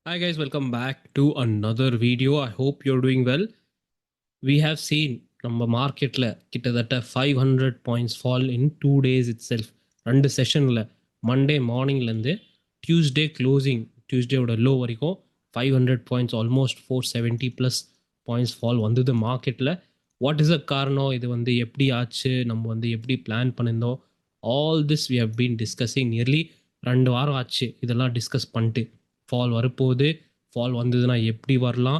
Hi guys, welcome back to another video. I hope you're doing well. We have seen நம்ம மார்க்கெட்டில் கிட்டத்தட்ட 500 points fall in 2 days it self. 2 செஷனில் Monday மார்னிங்லேருந்து Tuesday closing, டியூஸ்டேவோட low வரைக்கும் 500 points, almost 470 plus points fall வந்தது மார்க்கெட்டில். What is a காரணம், இது வந்து எப்படி ஆச்சு, நம்ம வந்து எப்படி பிளான் பண்ணியிருந்தோம், all this we have been discussing. Nearly 2 வாரம் ஆச்சு இதெல்லாம் டிஸ்கஸ் பண்ணிட்டு. ஃபால் வரப்போகுது, ஃபால் வந்ததுன்னா எப்படி வரலாம்,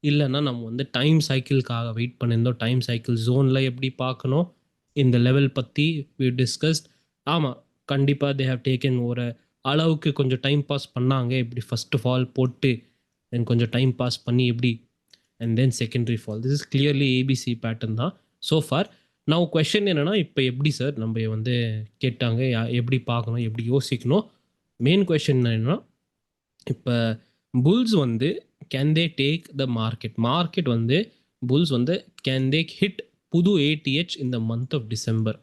இல்லைன்னா நம்ம வந்து டைம் சைக்கிளுக்காக வெயிட் பண்ணியிருந்தோம். டைம் சைக்கிள் ஜோனில் எப்படி பார்க்கணும், இந்த லெவல் பற்றி வி டிஸ்கஸ்ட். ஆமாம், கண்டிப்பாக தே ஹவ் டேக்கன் ஒரு அளவுக்கு கொஞ்சம் டைம் பாஸ் பண்ணாங்க. எப்படி ஃபஸ்ட்டு ஃபால் போட்டு தென் கொஞ்சம் டைம் பாஸ் பண்ணி எப்படி and then secondary fall. This is clearly ABC pattern தான் ஸோ ஃபார். நான் கொஷின் என்னென்னா, இப்போ எப்படி சார் நம்ம வந்து கேட்டாங்க எப்படி பார்க்கணும், எப்படி யோசிக்கணும். மெயின் கொஷின் என்னென்னா, இப்போ புல்ஸ் வந்து can they take the market வந்து புல்ஸ் வந்து கேன் தே ஹிட் புது ஏடிஹெச் இந்த மந்த் ஆஃப் டிசம்பர்.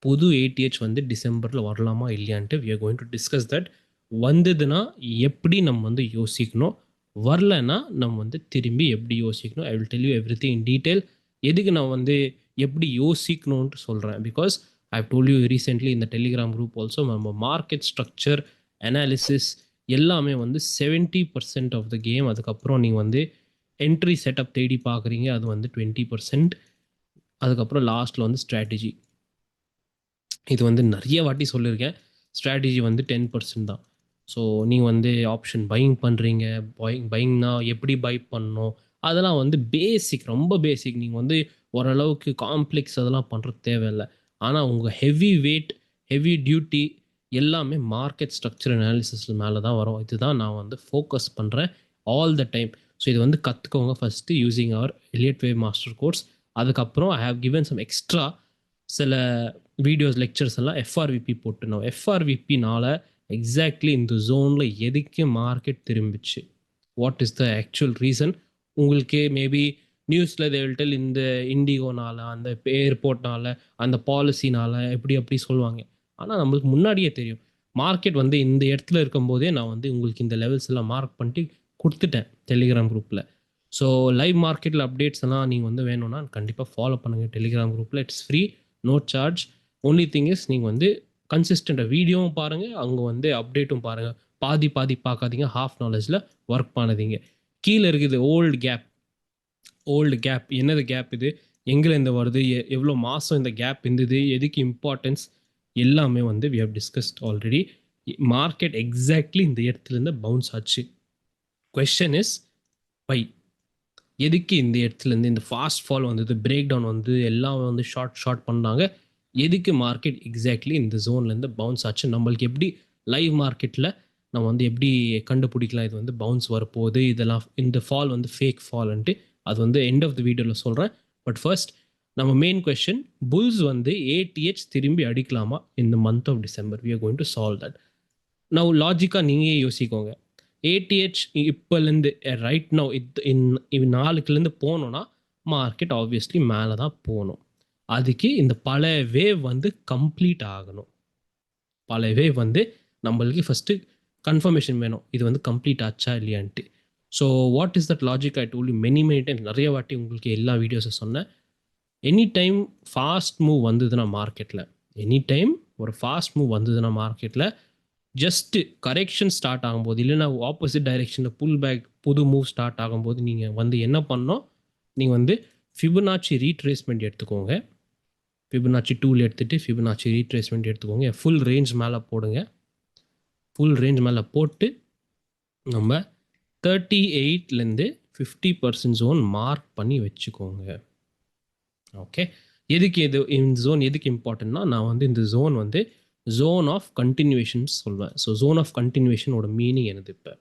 புது ஏடிஹெச் வந்து டிசம்பரில் வரலாமா இல்லையான்ட்டு we are going to discuss that. வந்ததுன்னா எப்படி நம்ம வந்து யோசிக்கணும், வரலன்னா நம்ம வந்து திரும்பி எப்படி யோசிக்கணும். I will tell you everything in detail. எதுக்கு நான் வந்து எப்படி யோசிக்கணும்ன்ட்டு சொல்கிறேன், because I have told you recently இந்த டெலிகிராம் குரூப் ஆல்சோ நம்ம மார்க்கெட் ஸ்ட்ரக்சர் அனாலிசிஸ் எல்லாமே வந்து 70% ஆஃப் த கேம். அதுக்கப்புறம் நீங்கள் வந்து என்ட்ரி செட்டப் தேடி பார்க்குறீங்க, அது வந்து 20%. அதுக்கப்புறம் லாஸ்ட்டில் வந்து ஸ்ட்ராட்டஜி. இது வந்து நிறைய வாட்டி சொல்லியிருக்கேன், ஸ்ட்ராட்டஜி வந்து 10% தான். ஸோ நீங்கள் வந்து ஆப்ஷன் பையிங் பண்ணுறீங்க, பையிங்னா எப்படி பை பண்ணணும், அதெல்லாம் வந்து பேசிக், ரொம்ப பேசிக். நீங்கள் வந்து ஓரளவுக்கு காம்ப்ளெக்ஸ் அதெல்லாம் பண்ணுறது தேவையில்லை. ஆனால் உங்கள் ஹெவி வெயிட், ஹெவி டியூட்டி எல்லாமே மார்க்கெட் ஸ்ட்ரக்சர் அனாலிசிஸ் மேலே தான் வரும். இதுதான் நான் வந்து ஃபோக்கஸ் பண்ணுறேன் ஆல் த டைம். ஸோ இது வந்து கற்றுக்கோங்க first using our Elliott wave master course. அதுக்கப்புறம் I have given some extra சில வீடியோஸ், லெக்சர்ஸ் எல்லாம் எஃப்ஆர்விபி போட்டுனோம். எஃப்ஆர்விபினால எக்ஸாக்ட்லி இந்த ஜோனில் எதுக்கு மார்க்கெட் திரும்பிச்சு, what is the actual reason. உங்களுக்கு மேபி நியூஸில் தேவல்டல் இந்த இண்டிகோனால, அந்த ஏர்போர்ட்னால, அந்த பாலிசினால எப்படி அப்படி சொல்லுவாங்க. ஆனால் நம்மளுக்கு முன்னாடியே தெரியும் மார்க்கெட் வந்து இந்த இடத்துல இருக்கும்போதே நான் வந்து உங்களுக்கு இந்த லெவல்ஸ் எல்லாம் மார்க் பண்ணிட்டு கொடுத்துட்டேன் டெலிகிராம் குரூப்பில். ஸோ லைவ் மார்க்கெட்டில் அப்டேட்ஸ் எல்லாம் நீங்கள் வந்து வேணும்னா கண்டிப்பாக ஃபாலோ பண்ணுங்கள் டெலிகிராம் குரூப்பில். It's free, no charge. Only thing is நீங்கள் வந்து கன்சிஸ்டண்ட்டாக வீடியோவும் பாருங்கள், அங்கே வந்து அப்டேட்டும் பாருங்கள். பாதி பாதி பார்க்காதீங்க, ஹாஃப் நாலேஜில் ஒர்க் பண்ணாதீங்க. கீழே இருக்குது ஓல்டு கேப். என்னது கேப் இது, எங்கேருந்து வருது, எவ்வளோ மாதம் இந்த கேப் இருந்தது, எதுக்கு இம்பார்ட்டன்ஸ், எல்லாமே வந்து we have discussed already. Market exactly இந்த இடத்துலேருந்து பவுன்ஸ் ஆச்சு. Question is by. எதுக்கு இந்த இடத்துலேருந்து இந்த ஃபாஸ்ட் ஃபால் வந்தது, பிரேக் டவுன் வந்து எல்லாம் வந்து ஷார்ட் பண்ணாங்க, எதுக்கு மார்க்கெட் எக்ஸாக்ட்லி இந்த ஜோன்லேருந்து பவுன்ஸ் ஆச்சு. நம்மளுக்கு எப்படி லைவ் மார்க்கெட்டில் நம்ம வந்து எப்படி கண்டுபிடிக்கலாம் இது வந்து பவுன்ஸ் வரப்போகுது, இதெல்லாம் இந்த ஃபால் வந்து ஃபேக் ஃபால்ன்ட்டு, அது வந்து எண்ட் ஆஃப் த வீடியோவில் சொல்கிறேன். பட் ஃபர்ஸ்ட் நம்ம மெயின் கொஸ்டின், புல்ஸ் வந்து ஏடிஹெச் திரும்பி அடிக்கலாமா இந்த month of December. We are going to solve that. நான் லாஜிக்காக நீங்கள் யோசிக்கோங்க. ஏடிஹெச் இப்போலேருந்து ரைட் நவ் நாளுக்குலேருந்து போனோன்னா மார்க்கெட் ஆப்வியஸ்லி மேலே தான் போகணும். அதுக்கு இந்த பல வேவ் வந்து கம்ப்ளீட் ஆகணும். பல வேவ் வந்து நம்மளுக்கு ஃபஸ்ட்டு கன்ஃபர்மேஷன் வேணும், இது வந்து கம்ப்ளீட் ஆச்சா இல்லையான்ட்டு. So what is that logic, I told you many time, நிறைய வாட்டி உங்களுக்கு எல்லா வீடியோஸை சொன்னேன். எனி டைம் ஃபாஸ்ட் மூவ் வந்ததுன்னா மார்க்கெட்டில், எனி டைம் ஒரு ஃபாஸ்ட் மூவ் வந்ததுன்னா மார்க்கெட்டில், ஜஸ்ட்டு கரெக்ஷன் ஸ்டார்ட் ஆகும்போது, இல்லைன்னா ஆப்போசிட் டைரெக்ஷனில் புல் பேக் புது மூவ் ஸ்டார்ட் ஆகும்போது நீங்கள் வந்து என்ன பண்ணணும், நீங்கள் வந்து ஃபிபனாச்சி ரீட்ரேஸ்மெண்ட் எடுத்துக்கோங்க. ஃபிபனாச்சி டூல் எடுத்துகிட்டு ஃபிபனாச்சி ரீட்ரேஸ்மெண்ட் எடுத்துக்கோங்க. ஃபுல் ரேஞ்ச் மேலே போடுங்க. ஃபுல் ரேஞ்ச் மேலே போட்டு நம்ம 38லேருந்து 50% ஜோன் மார்க் பண்ணி வச்சுக்கோங்க. ஓகே, எதுக்கு இந்த ஜோன் எதுக்கு இம்பார்ட்டன்ட்னா, நான் வந்து இந்த ஜோன் வந்து ஜோன் ஆஃப் கண்டினியூவேஷன் சொல்வேன். ஸோ ஜோன் ஆஃப் கண்டினியூவேஷனோட மீனிங் என்னது, இப்போ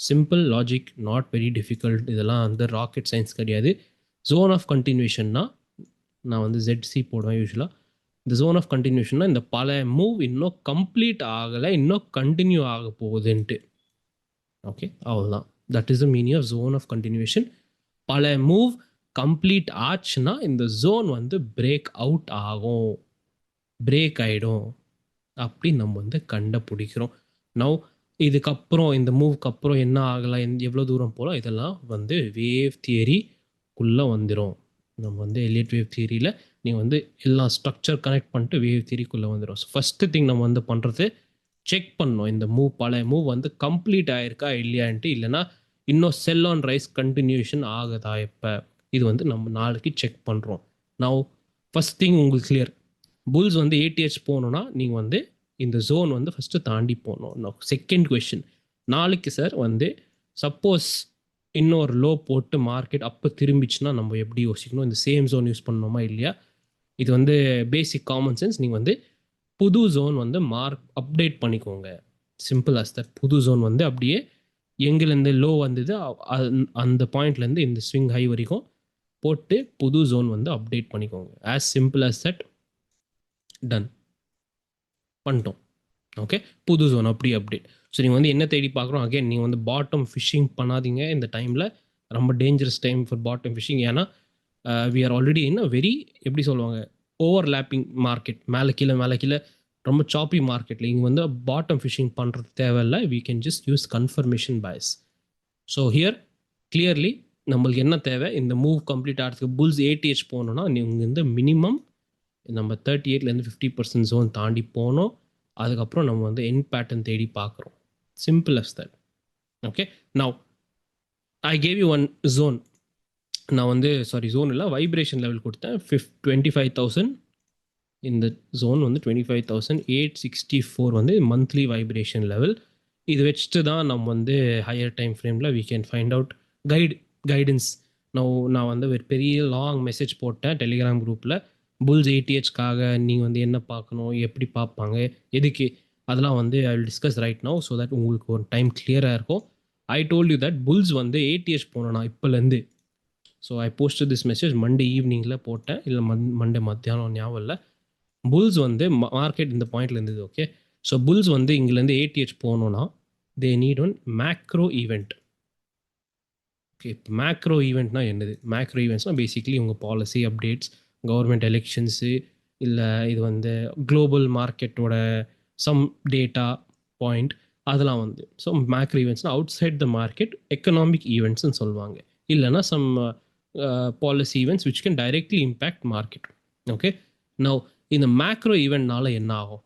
simple logic, not very difficult, இதெல்லாம் வந்து ராக்கெட் சயின்ஸ் கிடையாது. ஜோன் ஆஃப் கண்டினியூவேஷன்னா நான் வந்து ZC போடுவேன் யூஸ்வலாக. இந்த ஜோன் ஆஃப் கண்டினியூஷன்னா இந்த பல மூவ் இன்னும் கம்ப்ளீட் ஆகலை, இன்னும் கண்டினியூ ஆக போகுதுன்ட்டு. ஓகே, அவ்வளோதான். That is the meaning of zone of continuation. பல மூவ் கம்ப்ளீட் ஆச்சுன்னா இந்த ஜோன் வந்து பிரேக் அவுட் ஆகும், பிரேக் ஆகிடும், அப்படி நம்ம வந்து கண்டுபிடிக்கிறோம். நவ் இதுக்கப்புறம் இந்த மூவ்க்கு அப்புறம் என்ன ஆகலாம், எவ்வளோ தூரம் போகலாம், இதெல்லாம் வந்து வேவ் தியரிக்குள்ளே வந்துடும். நம்ம வந்து எலியட் வேவ் தியரியில் நீங்கள் வந்து எல்லா ஸ்ட்ரக்சர் கனெக்ட் பண்ணிட்டு வேவ் தியரிக்குள்ளே வந்துடும். ஸோ ஃபஸ்ட்டு திங் நம்ம வந்து பண்ணுறது செக் பண்ணணும், இந்த மூவ் பழைய மூவ் வந்து கம்ப்ளீட் ஆயிருக்கா இல்லையான்ட்டு, இல்லைனா இன்னும் செல் ஆன் ரைஸ் கண்டினியூஷன் ஆகுதா இப்போ, இது வந்து நம்ம நாளைக்கு செக் பண்ணுறோம். நான் ஃபஸ்ட் திங் உங்களுக்கு கிளியர், புல்ஸ் வந்து ஏடிஹெச் போகணுன்னா நீங்கள் வந்து இந்த ஜோன் வந்து ஃபஸ்ட்டு தாண்டி போகணும். செகண்ட் கொஷின், நாளைக்கு சார் வந்து சப்போஸ் இன்னொரு லோ போட்டு மார்க்கெட் அப்போ திரும்பிச்சுன்னா நம்ம எப்படி யோசிக்கணும், இந்த சேம் ஜோன் யூஸ் பண்ணணுமா இல்லையா? இது வந்து பேசிக் காமன் சென்ஸ். நீங்கள் வந்து புது ஜோன் வந்து அப்டேட் பண்ணிக்கோங்க. Simple as that. புது ஜோன் வந்து அப்படியே எங்கேருந்து லோ வந்தது அந்த பாயிண்ட்லேருந்து இந்த ஸ்விங் ஹை வரைக்கும் போட்டு புது ஜோன் வந்து அப்டேட் பண்ணிக்கோங்க. As simple as that. Done பண்ணிட்டோம். ஓகே, புது ஜோன் அப்படி அப்டேட். ஸோ நீங்கள் வந்து என்ன தேடி பார்க்குறோம், அகைன் நீங்கள் வந்து பாட்டம் ஃபிஷிங் பண்ணாதீங்க இந்த டைமில். ரொம்ப dangerous time for bottom fishing. ஏன்னா we are already in a very, எப்படி சொல்லுவாங்க, ஓவர்லேப்பிங் மார்க்கெட். மேலே கீழே ரொம்ப சாப்பி மார்க்கெட்டில் இங்கே வந்து பாட்டம் ஃபிஷிங் பண்ணுறது தேவையில்லை. We can just use confirmation bias. So here clearly நம்மளுக்கு என்ன தேவை, இந்த மூவ் கம்ப்ளீட் ஆகிறதுக்கு புல்ஸ் ஏடிஹெச் போகணுன்னா நீங்கள் வந்து மினிமம் நம்ம 38லேருந்து 50% ஜோன் தாண்டி போனோம். அதுக்கப்புறம் நம்ம வந்து என் பேட்டர்ன் தேடி பார்க்குறோம். Simple as that. Okay, now I gave you one zone. நான் வந்து ஜோன் இல்லை, வைப்ரேஷன் லெவல் கொடுத்தேன். 25,000 இந்த ஜோன் வந்து 25,864 வந்து மந்த்லி வைப்ரேஷன் லெவல். இது வச்சுட்டு தான் நம்ம வந்து ஹையர் டைம் ஃப்ரேமில் we can find out guidance. நான் வந்து ஒரு பெரிய லாங் மெசேஜ் போட்டேன் டெலிகிராம் குரூப்பில். புல்ஸ் ஏடிஹெச்காக நீங்கள் வந்து என்ன பார்க்கணும், எப்படி பார்ப்பாங்க, எதுக்கு, அதெல்லாம் வந்து I will discuss right now so that உங்களுக்கு ஒரு டைம் கிளியராக இருக்கும். I told you that bulls வந்து ஏடிஹெச் போனோன்னா இப்போலேருந்து. So I post this message Monday ஈவினிங்கில் போட்டேன், இல்லை மண்டே மத்தியானம், ஞாபகம் இல்லை. புல்ஸ் வந்து மார்க்கெட் இந்த பாயிண்ட்ல இருந்தது. ஓகே, ஸோ புல்ஸ் வந்து இங்கேருந்து ஏடிஹெச் போகணுன்னா they need one macro event. Okay, இப்போ மேக்ரோ ஈவெண்ட்னா என்னது? மேக்ரோ ஈவெண்ட்ஸ்னால் பேசிக்லி உங்கள் பாலிசி அப்டேட்ஸ், கவர்மெண்ட் எலெக்ஷன்ஸு, இல்லை இது வந்து குளோபல் மார்க்கெட்டோட சம் டேட்டா பாயிண்ட், அதெல்லாம் வந்து. ஸோ மேக்ரோ ஈவெண்ட்ஸ்னால் outside the market economic ஈவெண்ட்ஸ்ன்னு சொல்லுவாங்க. இல்லைனா some policy events which can directly impact market. Okay, now இந்த மேக்ரோ ஈவெண்ட்னால என்ன ஆகும்?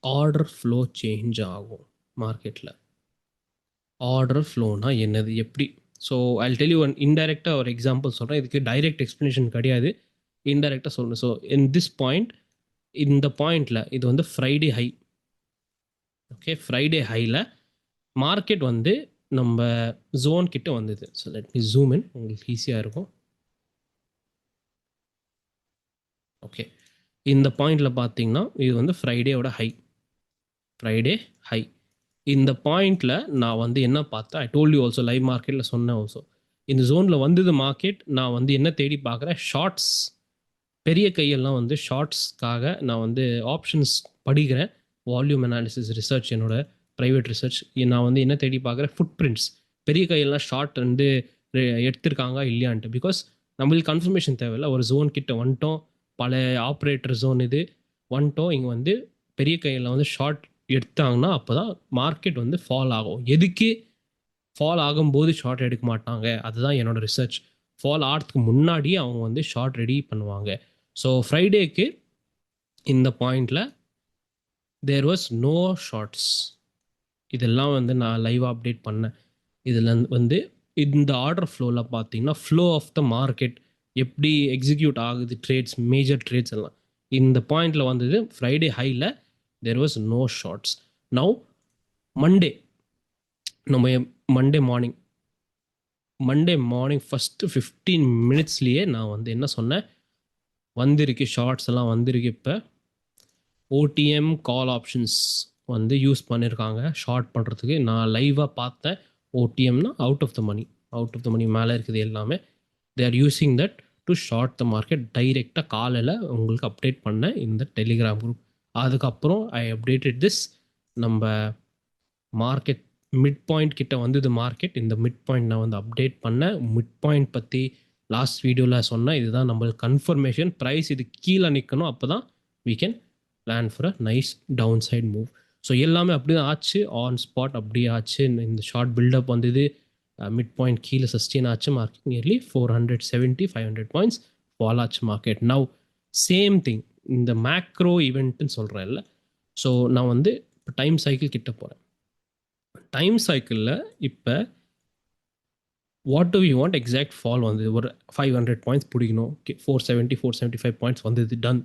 ஆர்டர் ஃப்ளோ சேஞ்ச் ஆகும் மார்க்கெட்டில். ஆர்டர் ஃப்ளோனா என்னது, எப்படி? So I tell you one இன்டைரக்டாக ஒரு எக்ஸாம்பிள் சொல்கிறேன். இதுக்கு டைரெக்ட் எக்ஸ்ப்ளனேஷன் கிடையாது, இன்டைரக்டாக சொல்லணும். ஸோ இன் திஸ் பாயிண்ட், இந்த பாயிண்டில் இது வந்து ஃப்ரைடே ஹை. ஓகே, ஃப்ரைடே ஹையில் மார்க்கெட் வந்து நம்ம ஜோன் கிட்ட வந்தது. So let me zoom in, உங்களுக்கு ஈஸியாக இருக்கும். ஓகே, இந்த பாயிண்டில் பார்த்தீங்கன்னா இது வந்து ஃப்ரைடேவோட ஹை. ஃப்ரைடே ஹை இந்த பாயிண்டில் நான் வந்து என்ன பார்த்தேன், ஐ டோல்ட் யூ ஆல்சோ, லைவ் மார்க்கெட்டில் சொன்னேன் ஆல்சோ. இந்த ஜோனில் வந்தது மார்க்கெட். நான் வந்து என்ன தேடி பார்க்குறேன், ஷார்ட்ஸ். பெரிய கையெல்லாம் வந்து ஷார்ட்ஸ்க்காக நான் வந்து ஆப்ஷன்ஸ் படிக்கிறேன். வால்யூம் அனாலிசிஸ் ரிசர்ச், என்னோட ப்ரைவேட் ரிசர்ச். நான் வந்து என்ன தேடி பார்க்குறேன், ஃபுட் பிரிண்ட்ஸ். பெரிய கையெல்லாம் ஷார்ட் வந்து எடுத்திருக்காங்க இல்லையான்ட்டு. பிகாஸ் நம்மளுக்கு கன்ஃபர்மேஷன் தேவையில்ல. ஒரு ஜோன் கிட்ட வந்துட்டோம், பல ஆப்ரேட்டர் ஜோன் இது வந்துட்டோம். இங்கே வந்து பெரிய கையில் வந்து ஷார்ட் எடுத்தாங்கன்னா அப்போ தான் மார்க்கெட் வந்து ஃபால் ஆகும். எதுக்கு ஃபால் ஆகும்போது ஷார்ட் எடுக்க மாட்டாங்க, அதுதான் என்னோட ரிசர்ச். ஃபால் ஆகிறதுக்கு முன்னாடியே அவங்க வந்து ஷார்ட் ரெடி பண்ணுவாங்க. ஸோ ஃப்ரைடேக்கு இந்த பாயிண்டில் தேர் வாஸ் நோ ஷார்ட்ஸ். இதெல்லாம் வந்து நான் லைவாக அப்டேட் பண்ணேன். இதில் வந்து இந்த ஆர்டர் ஃப்ளோவில் பார்த்தீங்கன்னா ஃப்ளோ ஆஃப் த மார்க்கெட் எப்படி எக்ஸிக்யூட் ஆகுது, ட்ரேட்ஸ், மேஜர் ட்ரேட்ஸ் எல்லாம் இந்த பாயிண்டில் வந்தது. ஃப்ரைடே ஹையில் there was no shorts. Now Monday, நம்ம மண்டே மார்னிங் ஃபஸ்ட்டு 15 மினிட்ஸ்லேயே நான் வந்து என்ன சொன்னேன், வந்திருக்கு ஷார்ட்ஸ் எல்லாம் வந்திருக்கு. இப்போ ஓடிஎம் கால் ஆப்ஷன்ஸ் வந்து யூஸ் பண்ணியிருக்காங்க ஷார்ட் பண்ணுறதுக்கு. நான் லைவாக பார்த்தேன். ஓடிஎம்னா அவுட் ஆஃப் த மணி மேலே இருக்குது எல்லாமே. They are using that to short the market. டைரெக்டாக காலையில் உங்களுக்கு அப்டேட் பண்ணேன் இந்த டெலிகிராம் குரூப். அதுக்கப்புறம் ஐ அப்டேட்டட் திஸ். நம்ம மார்க்கெட் மிட் பாயிண்ட் கிட்ட வந்தது மார்க்கெட். இந்த மிட் பாயிண்ட் நான் வந்து அப்டேட் பண்ணேன். மிட் பாயிண்ட் பற்றி லாஸ்ட் வீடியோவில் சொன்னேன். இதுதான் நம்மளுக்கு கன்ஃபர்மேஷன். ப்ரைஸ் இது கீழே நிற்கணும், அப்போ தான் we can plan for a nice downside move. So எல்லாமே அப்படி தான் ஆச்சு. ஆன் ஸ்பாட் அப்படியே ஆச்சு. இந்த ஷார்ட் பில்டப் வந்தது. மிட் பாயிண்ட் கீழே சஸ்டெயின் ஆச்சு. மார்க்கெட் நியர்லி 470 500 பாயிண்ட்ஸ் ஃபால் ஆச்சு மார்க்கெட். நவ் சேம் திங் இந்த மேக்ரோ ஈவெண்ட்டுன்னு சொல்கிறேன்ல. ஸோ நான் வந்து இப்போ டைம் சைக்கிள் கிட்ட போகிறேன். டைம் சைக்கிளில் இப்போ what do we want exact fall வந்து ஒரு 500 பாயிண்ட்ஸ் பிடிக்கணும். 470 475 பாயிண்ட்ஸ் வந்தது, டன்.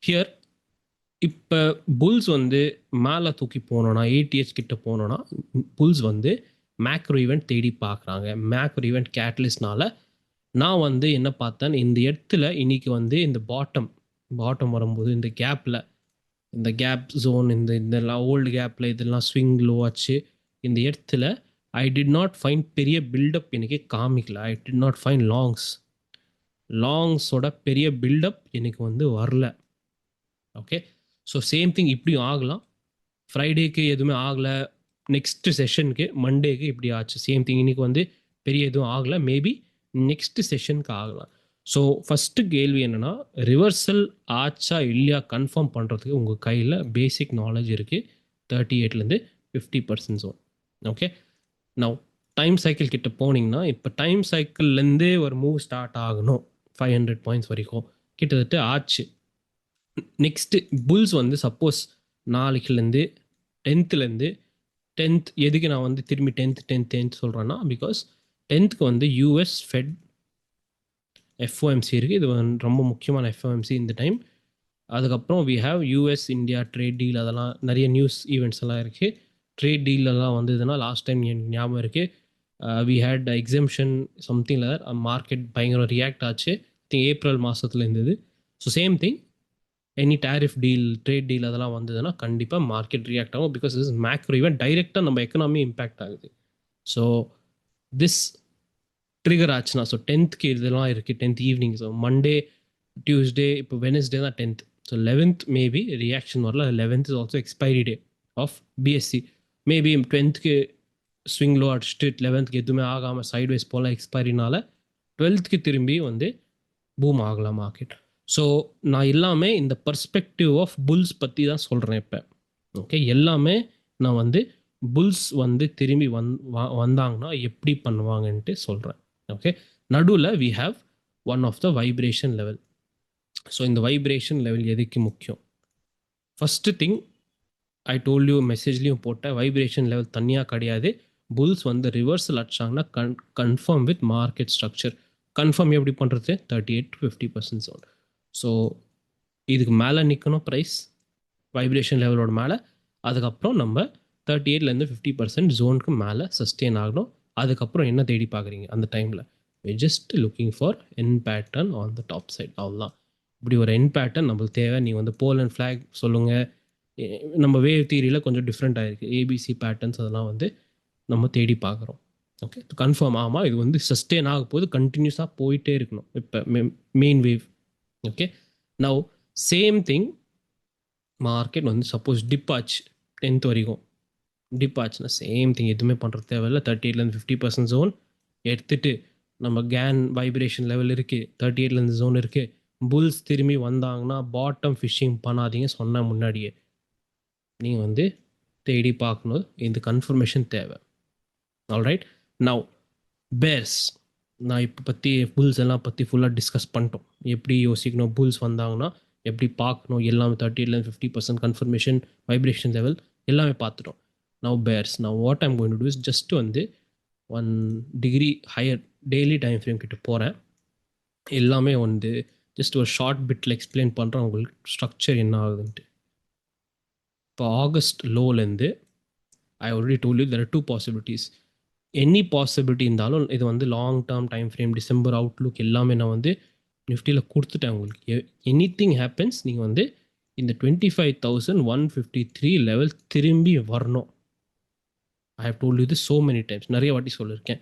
ஹியர் இப்போ புல்ஸ் வந்து மேலே தூக்கி போனோன்னா 80H கிட்ட போனோன்னா புல்ஸ் வந்து மேக்ரோ ஈவெண்ட் தேடி பார்க்குறாங்க. மேக்ரோ ஈவெண்ட் கேட்டலிஸ்ட்னால நான் வந்து என்ன பார்த்தேன், இந்த இடத்துல இன்னைக்கு வந்து இந்த பாட்டம் வரும்போது இந்த கேப்பில், இந்த கேப் ஜோன், இதெல்லாம் ஓல்டு கேப்பில் இதெல்லாம் ஸ்விங் லோ ஆச்சு. இந்த இடத்துல ஐ டிட் நாட் ஃபைண்ட் பெரிய பில்டப் எனக்கு காமிக்கல. ஐ டிட் நாட் ஃபைண்ட் லாங்ஸோட பெரிய பில்டப் எனக்கு வந்து வரல. ஓகே, ஸோ சேம் திங் இப்படியும் ஆகலாம். ஃப்ரைடேக்கு எதுவுமே ஆகலை, நெக்ஸ்ட் செஷனுக்கு மண்டேக்கு இப்படி ஆச்சு. சேம் திங் இன்னைக்கு வந்து பெரிய எதுவும் ஆகலை, மேபி நெக்ஸ்ட் செஷனுக்கு ஆகலாம். ஸோ ஃபஸ்ட்டு கேள்வி என்னென்னா, ரிவர்சல் ஆச்சா இல்லையா கன்ஃபார்ம் பண்ணுறதுக்கு உங்கள் கையில் பேசிக் நாலேஜ் இருக்குது. 38லேருந்து 50% zone. Okay, now time cycle கிட்ட போனீங்கன்னா, இப்போ டைம் சைக்கிள்லேருந்தே ஒரு மூவ் ஸ்டார்ட் ஆகணும் 500 பாயிண்ட்ஸ் வரைக்கும் கிட்டத்தட்ட ஆச்சு. நெக்ஸ்ட்டு புல்ஸ் வந்து சப்போஸ் நாளைக்குலேருந்து 10th எதுக்கு நான் வந்து திரும்பி 10th சொல்கிறேன்னா, பிகாஸ் 10th வந்து யூஎஸ் ஃபெட் எஃப்ஓஎம்சி இருக்குது. இது ரொம்ப முக்கியமான எஃப்ஓஎம்சி இந்த டைம். அதுக்கப்புறம் we have US India trade deal, அதெல்லாம் நிறைய நியூஸ் ஈவெண்ட்ஸ் எல்லாம் இருக்குது. ட்ரேட் டீலெல்லாம் வந்ததுன்னா லாஸ்ட் டைம் எனக்கு ஞாபகம் இருக்குது, வி ஹேட் எக்ஸம்ஷன் சம்திங் லர், மார்க்கெட் பயங்கரம் ரியாக்ட் ஆச்சு. திங்க் ஏப்ரல் மாதத்தில் இருந்தது. So same thing, any tariff deal, trade deal அதெல்லாம் வந்ததுன்னா கண்டிப்பாக மார்க்கெட் ரியாக்ட் ஆகும். பிகாஸ் இஸ் மேக்ரோ ஈவெண்ட், டைரெக்டாக நம்ம எக்கனாமி இம்பேக்ட் ஆகுது. ஸோ திஸ் ட்ரிகர் ஆச்சுன்னா, ஸோ 10th இதெல்லாம் இருக்குது, 10th evening. So Monday, Tuesday, இப்போ வெனஸ்டே தான் 10th. So 11th maybe reaction வரல. 11th is also expiry day of BSC. Maybe 10th swing low அடிச்சுட்டு 11th எதுவுமே ஆகாமல் சைட்வைஸ் போல எக்ஸ்பைரினால 12th திரும்பி வந்து பூம் ஆகலாம் மார்க்கெட். ஸோ நான் எல்லாமே இந்த பர்ஸ்பெக்டிவ் ஆஃப் புல்ஸ் பற்றி தான் சொல்கிறேன் இப்போ. ஓகே, எல்லாமே நான் வந்து புல்ஸ் வந்து திரும்பி வந்தாங்கன்னா எப்படி பண்ணுவாங்கன்ட்டு சொல்கிறேன். ஓகே, நடுவில் we have one of the vibration level. So இந்த வைப்ரேஷன் லெவல் எதுக்கு முக்கியம்? First thing I told you, மெசேஜ்லேயும் போட்ட வைப்ரேஷன் லெவல் தனியாக கிடையாது. புல்ஸ் வந்து ரிவர்சல் அடிச்சாங்கன்னா confirm with market structure. Confirm எப்படி பண்ணுறது? 38 to 50% ஜோன். ஸோ இதுக்கு மேலே நிற்கணும் ப்ரைஸ், வைப்ரேஷன் லெவலோட மேலே. அதுக்கப்புறம் நம்ம 38லேருந்து 50% ஜோனுக்கு மேலே சஸ்டெயின் ஆகணும். அதுக்கப்புறம் என்ன தேடி பார்க்குறீங்க அந்த டைமில்? Just looking for N pattern on the top side, அவ்வளோதான். இப்படி ஒரு என் பேட்டர்ன் நம்மளுக்கு தேவை. நீங்கள் வந்து போல் அண்ட் ஃப்ளாக் சொல்லுங்கள், நம்ம வேவ் தியரியில் கொஞ்சம் டிஃப்ரெண்ட் ஆகிருக்கு. ஏபிசி பேட்டர்ன்ஸ் அதெல்லாம் வந்து நம்ம தேடி பார்க்குறோம். ஓகே, கன்ஃபார்ம் ஆமாம் இது வந்து சஸ்டெயின் ஆக போது, கண்டினியூஸாக போயிட்டே இருக்கணும் இப்போ main wave. Okay, now same thing market வந்து சப்போஸ் டிப் ஆச்சு 10th வரைக்கும், டிப் ஆச்சுன்னா சேம் திங் எதுவுமே பண்ணுறது தேவையில்லை. 38லேருந்து 50% ஜோன் எடுத்துகிட்டு நம்ம கேன் வைப்ரேஷன் லெவல் இருக்குது, 38லேருந்து ஜோன் இருக்குது. புல்ஸ் திரும்பி வந்தாங்கன்னா பாட்டம் ஃபிஷிங் பண்ணாதீங்க, சொன்ன முன்னாடியே. நீங்கள் வந்து தேடி பார்க்கணும், இந்த கன்ஃபர்மேஷன் தேவை. Alright, now bears. நான் இப்போ பற்றி புல்ஸ் எல்லாம் பற்றி ஃபுல்லாக டிஸ்கஸ் பண்ணிட்டோம். எப்படி யோசிக்கணும், புல்ஸ் வந்தாங்கன்னா எப்படி பார்க்கணும், எல்லாமே 38லேருந்து 50% கன்ஃபர்மேஷன், வைப்ரேஷன் லெவல் எல்லாமே பார்த்துட்டோம். நவ் பேர்ஸ், நான் what I'm going to do is just வந்து 1 degree higher daily time frame கிட்ட போகிறேன். எல்லாமே வந்து ஜஸ்ட் ஒரு ஷார்ட் பிட்டில் எக்ஸ்பிளைன் பண்ணுறேன் உங்களுக்கு ஸ்ட்ரக்சர் என்ன ஆகுதுன்ட்டு. இப்போ ஆகஸ்ட் லோலேருந்து I already told you there are 2 possibilities. Any possibility இருந்தாலும் இது வந்து long term time frame, December outlook எல்லாமே நான் வந்து நிஃப்டியில் கொடுத்துட்டேன் உங்களுக்கு. எனி திங் ஹேப்பன்ஸ், நீங்கள் வந்து இந்த 25,153 லெவல் திரும்பி வரணும். I have told you this so many times, நிறைய வாட்டி சொல்லியிருக்கேன்.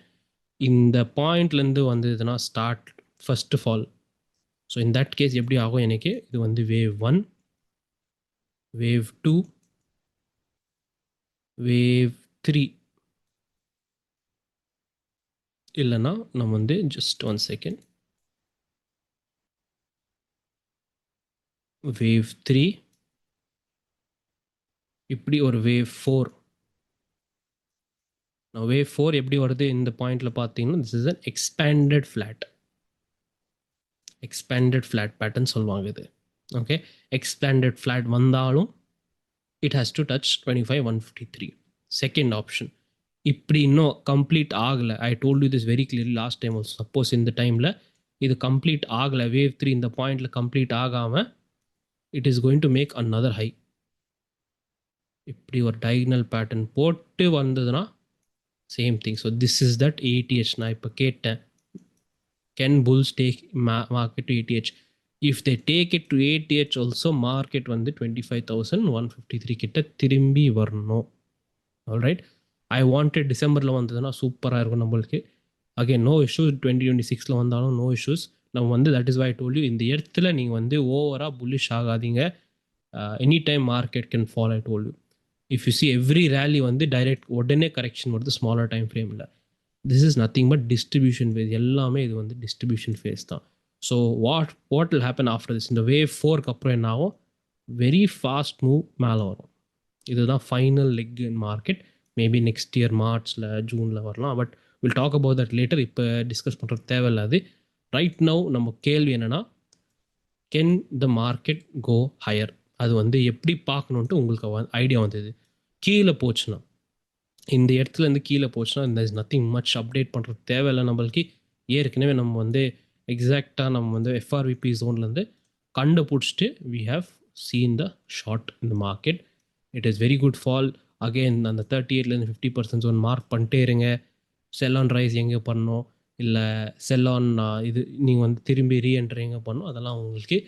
இந்த பாயிண்ட்லேருந்து வந்ததுன்னா start first fall. So in that case எப்படி ஆகும், எனக்கு இது வந்து வேவ் 1, வேவ் 2, வேவ் 3, இல்லைன்னா நம்ம வந்து ஜஸ்ட் 1 செகண்ட், வேவ் 3, இப்படி ஒரு வேவ் 4. வேவ் 4 எப்படி வருது இந்த பாயிண்ட்ல பார்த்தீங்கன்னா this is an expanded flat pattern சொல்லுவாங்க இது. ஓகே, எக்ஸ்பேண்டட் ஃப்ளாட் வந்தாலும் it has to touch 25,153. Second option. இப்படி இன்னும் கம்ப்ளீட் ஆகலை, ஐ told you this very clearly last time also. Suppose இந்த டைமில் இது கம்ப்ளீட் ஆகலை, வேவ் 3 இந்த பாயிண்டில் கம்ப்ளீட் ஆகாமல் it is going to make another high. இப்படி ஒரு டயகனல் பேட்டர்ன் போட்டு வந்ததுன்னா same thing. So this is that ATH. நான் இப்போ கேட்டேன், can bulls take market to ATH? If they take it to ATH also market வந்து 25,153 கிட்ட திரும்பி வரணும். ஆல்ரைட், ஐ வாண்டட் டிசம்பரில் வந்ததுன்னா சூப்பராக இருக்கும் நம்மளுக்கு. அகேன் நோ இஷ்யூஸ், 2026 வந்தாலும் நோ இஷ்யூஸ். நம்ம வந்து that is why I told you, இந்த இடத்துல நீங்கள் வந்து ஓவராக புல்லிஷ் ஆகாதீங்க. Any time market can fall, I told you. If you see every rally வந்து டைரெக்ட் உடனே கரெக்ஷன் வருது ஸ்மாலர் டைம் ஃப்ரேமில். This is nothing but distribution phase. எல்லாமே இது வந்து டிஸ்ட்ரிபியூஷன் ஃபேஸ் தான். So what will happen after this? இந்த wave 4க்கு அப்புறம் என்ன ஆகும்? வெரி ஃபாஸ்ட் மூவ் மேலே வரும். இதுதான் ஃபைனல் லெக் இன் மார்க்கெட். மேபி நெக்ஸ்ட் இயர் மார்ச்சில் ஜூனில் வரலாம். But will talk about that later. இப்போ டிஸ்கஸ் பண்ணுறது தேவையில்லாது. ரைட் நவ் நம்ம கேள்வி என்னென்னா, can the market go higher? அது வந்து எப்படி பார்க்கணுன்ட்டு உங்களுக்கு ஐடியா வந்தது. கீழே போச்சுன்னா, இந்த இடத்துலேருந்து கீழே போச்சுன்னா இந்த இஸ் நத்திங் மச் அப்டேட் பண்ணுறது தேவையில்லை நம்மளுக்கு. ஏற்கனவே நம்ம வந்து எக்ஸாக்டாக நம்ம வந்து FRVP ஜோன்லேருந்து கண்டுபிடிச்சிட்டு we have seen the short இந்த market. It is very good fall. Again அந்த 38லேருந்து 50% ஜோன் மார்க் பண்ணிட்டே இருங்க. செல் ஆன் ரைஸ் எங்கே பண்ணணும், இல்லை செல் ஆன் இது நீங்கள் வந்து திரும்பி ரீஎன்ட்ரி எங்கே பண்ணணும், அதெல்லாம் உங்களுக்கு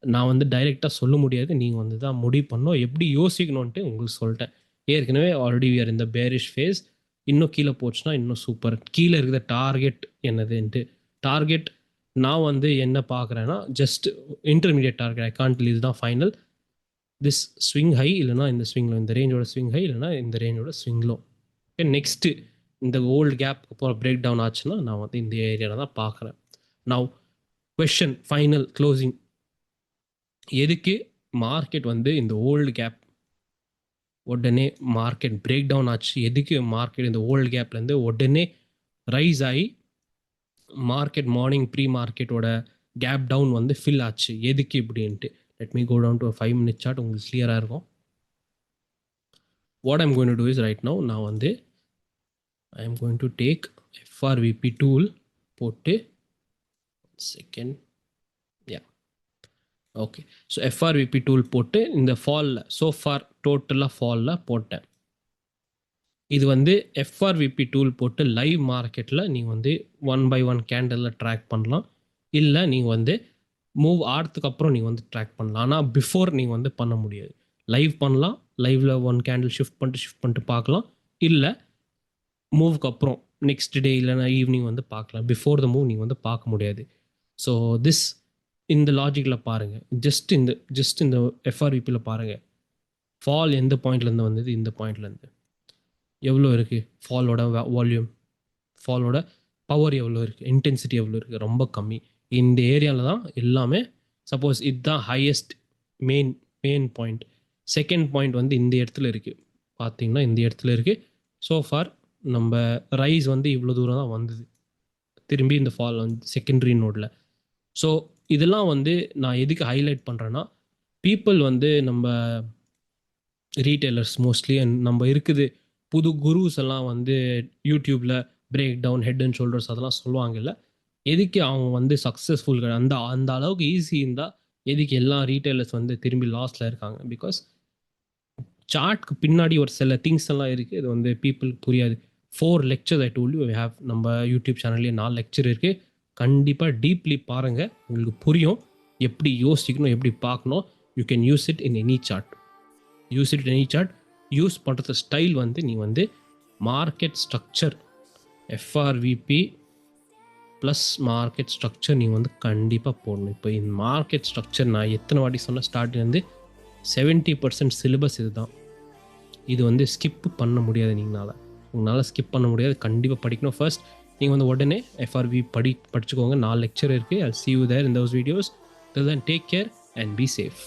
நான் வந்து டைரெக்டாக சொல்ல முடியாது. நீங்கள் வந்து தான் முடிவு பண்ணணும் எப்படி யோசிக்கணுன்ட்டு உங்களுக்கு சொல்லிட்டேன். ஏற்கனவே ஆல்ரெடி வி ஆர் இந்த பேரிஷ் ஃபேஸ். இன்னும் கீழே போச்சுன்னா இன்னும் சூப்பர். கீழே இருக்கிற டார்கெட் என்னதுன்ட்டு, டார்கெட் நான் வந்து என்ன பார்க்குறேன்னா just intermediate target. I can't leave தான் ஃபைனல். திஸ் ஸ்விங் ஹை இல்லைனா இந்த ஸ்விங்கில், இந்த ரேஞ்சோட ஸ்விங் ஹை இல்லைனா இந்த ரேஞ்சோட ஸ்விங்லோ. ஓகே, நெக்ஸ்ட்டு இந்த ஓல்டு கேப் அப்புறம் பிரேக் டவுன் ஆச்சுன்னா நான் வந்து இந்த ஏரியாவில் தான் பார்க்குறேன். Now question final closing. எதுக்கு மார்க்கெட் வந்து இந்த ஓல்டு கேப் உடனே மார்க்கெட் பிரேக் டவுன் ஆச்சு? எதுக்கு மார்க்கெட் இந்த ஓல்டு கேப்லேருந்து உடனே ரைஸ் ஆகி மார்க்கெட் மார்னிங் ப்ரீ மார்க்கெட்டோட கேப் டவுன் வந்து ஃபில் ஆச்சு? எதுக்கு இப்படின்ட்டு let me go down to a 5-minute chart. உங்களுக்கு கிளியராக இருக்கும். what I'm going to do is right now நான் வந்து I am going to take FRVP tool போட்டு second okay. So FRVP tool போட்டு இந்த ஃபாலில் ஸோ ஃபார் டோட்டலாக ஃபாலில் போட்டேன். இது வந்து FRVP டூல் போட்டு லைவ் மார்க்கெட்டில் நீங்கள் வந்து 1 by 1 கேண்டலில் ட்ராக் பண்ணலாம். இல்லை நீங்கள் வந்து மூவ் ஆடுறதுக்கு அப்புறம் நீங்கள் வந்து ட்ராக் பண்ணலாம். ஆனால் பிஃபோர் நீங்கள் வந்து பண்ண முடியாது. லைவ் பண்ணலாம், லைவில் 1 கேண்டில் ஷிஃப்ட் பண்ணிட்டு பார்க்கலாம். இல்லை மூவுக்கு அப்புறம் நெக்ஸ்ட் டே இல்லைனா ஈவினிங் வந்து பார்க்கலாம். பிஃபோர் த மூவ் நீங்கள் வந்து பார்க்க முடியாது. ஸோ திஸ் இந்த லாஜிக்கில் பாருங்கள். ஜஸ்ட் இந்த FRVPயில் பாருங்கள். ஃபால் எந்த பாயிண்ட்லேருந்து வந்தது? இந்த பாயிண்ட்லேருந்து எவ்வளோ இருக்குது ஃபாலோட வால்யூம், ஃபாலோட பவர் எவ்வளோ இருக்குது, இன்டென்சிட்டி எவ்வளோ இருக்குது? ரொம்ப கம்மி. இந்த ஏரியாவில் தான் எல்லாமே. சப்போஸ் இதுதான் highest main point. Second point வந்து இந்த இடத்துல இருக்குது, பார்த்தீங்கன்னா இந்த இடத்துல இருக்குது. ஸோ ஃபார் நம்ம ரைஸ் வந்து இவ்வளோ தூரம் தான் வந்தது, திரும்பி இந்த ஃபால் வந்து செகண்டரி நோடில். ஸோ இதெல்லாம் வந்து நான் எதுக்கு ஹைலைட் பண்ணுறேன்னா, பீப்புள் வந்து நம்ம ரீட்டைலர்ஸ் மோஸ்ட்லி நம்ம இருக்குது புது குருஸ் எல்லாம் வந்து யூடியூப்பில் break down head and shoulders அதெல்லாம் சொல்லுவாங்க. இல்லை எதுக்கு அவங்க வந்து சக்ஸஸ்ஃபுல் அந்த அளவுக்கு ஈஸி இருந்தால் எதுக்கு எல்லா ரீட்டைலர்ஸ் வந்து திரும்பி லாஸில் இருக்காங்க? பிகாஸ் சார்ட்க்கு பின்னாடி ஒரு சில திங்ஸ் எல்லாம் இருக்குது. இது வந்து பீப்புளுக்கு புரியாது. 4 lectures I told you we have. நம்ம யூடியூப் சேனல்லேயே 4 lecture இருக்குது. கண்டிப்பாக டீப்லி பாருங்கள், உங்களுக்கு புரியும் எப்படி யோசிக்கணும், எப்படி பார்க்கணும். You can use it in any chart. Use பண்ணுறது ஸ்டைல் வந்து நீ வந்து market structure FRVP plus market structure நீ வந்து கண்டிப்பாக போடணும். இப்போ இந்த மார்க்கெட் ஸ்ட்ரக்சர் நான் எத்தனை வாட்டி சொன்ன ஸ்டார்டிங் வந்து 70% சிலபஸ் இதுதான். இது வந்து ஸ்கிப் பண்ண முடியாது. உங்களால் ஸ்கிப் பண்ண முடியாது. கண்டிப்பாக படிக்கணும். ஃபர்ஸ்ட் நீங்கள் வந்து உடனே FRVP படிச்சுக்கோங்க. 4 lecture இருக்குது. I'll see you there in those videos. Till then, take care and be safe.